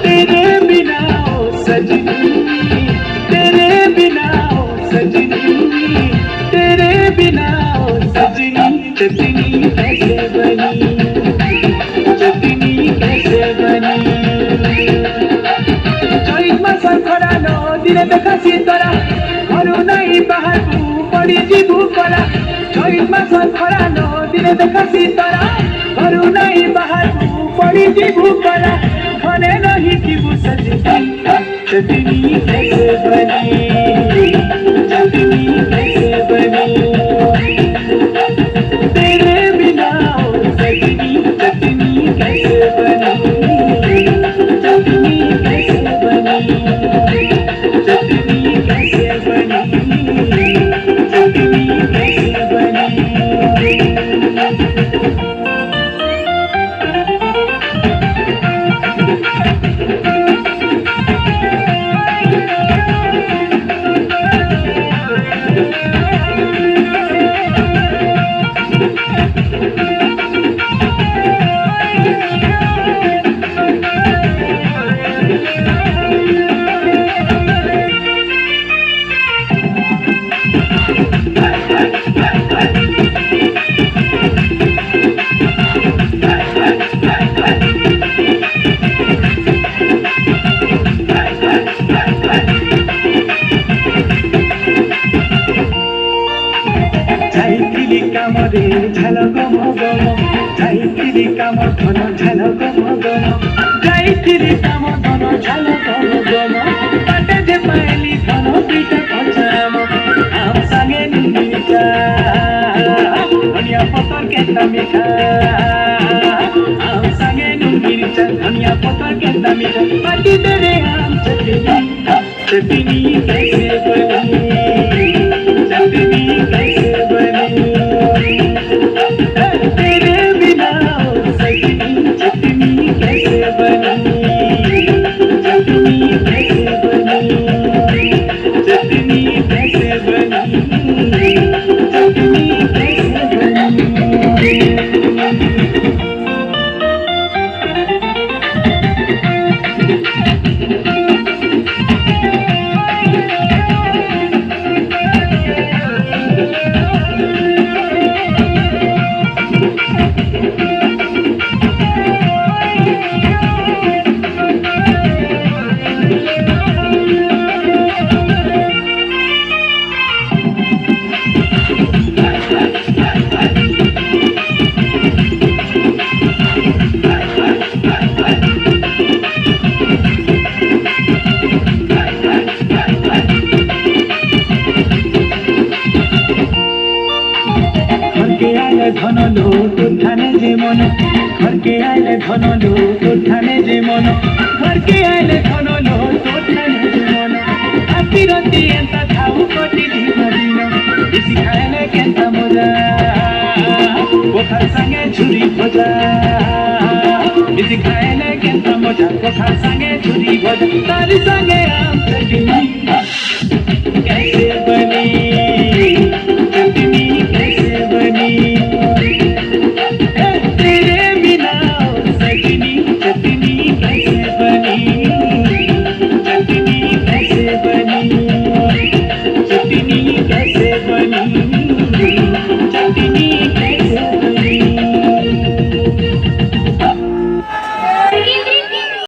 तेरे बिना ओ सजनी, तेरे बिना ओ सजनी, तेरे बिना ओ सजनी, चटनी कैसे बनी, चटनी कैसे बनी। चैत मास खरालो दिने देखा शीतला, घरू नहीं बाहरकू पड़ी जीवू कला। चैत मास खरालो दिने देखा शीतला, घरू नहीं बाहरकू पड़ी जीवू कला। घरे नहीं जीवू सजनी, चटनी कैसे बनी, चटनी कैसे बनी। तेरे बिना ओ सजनी, चटनी कैसे बनी, चटनी कैसे बनी, चटनी कैसे बनी, चटनी कैसे बनी। जाइथिली कामरे झाल गम गम, जाइथिली काम धन झाल गम गम, जाइथिली काम धन झाल गम गम। बाटे जे पाइली धन दुईटा पचाम, आम सांगे नुनिचा धनिया पतर केता मिठा, आम सांगे नुनिचा धनिया पतर केता मिठा। बाटी तेरे आम चटनी, चटनी कैसे बनी, चटनी कैसे बनी। तेरे बिना ओ सजनी, चटनी कैसे बनी, चटनी कैसे बनी, चटनी कैसे बनी, चटनी कैसे बनी। धन लोट उठाने जे मन, घर के आइले धन लोट उठाने जे मन, घर के आइले धन लोट उठाने जे मन। हाथी रती एंता खाऊ कटी दिन दिन, बेसी खाएले केंता मजा, पोखर संगे झुरी भजा, बेसी खाएले केंता मजा, पोखर संगे झुरी भजा। तारी संगे आम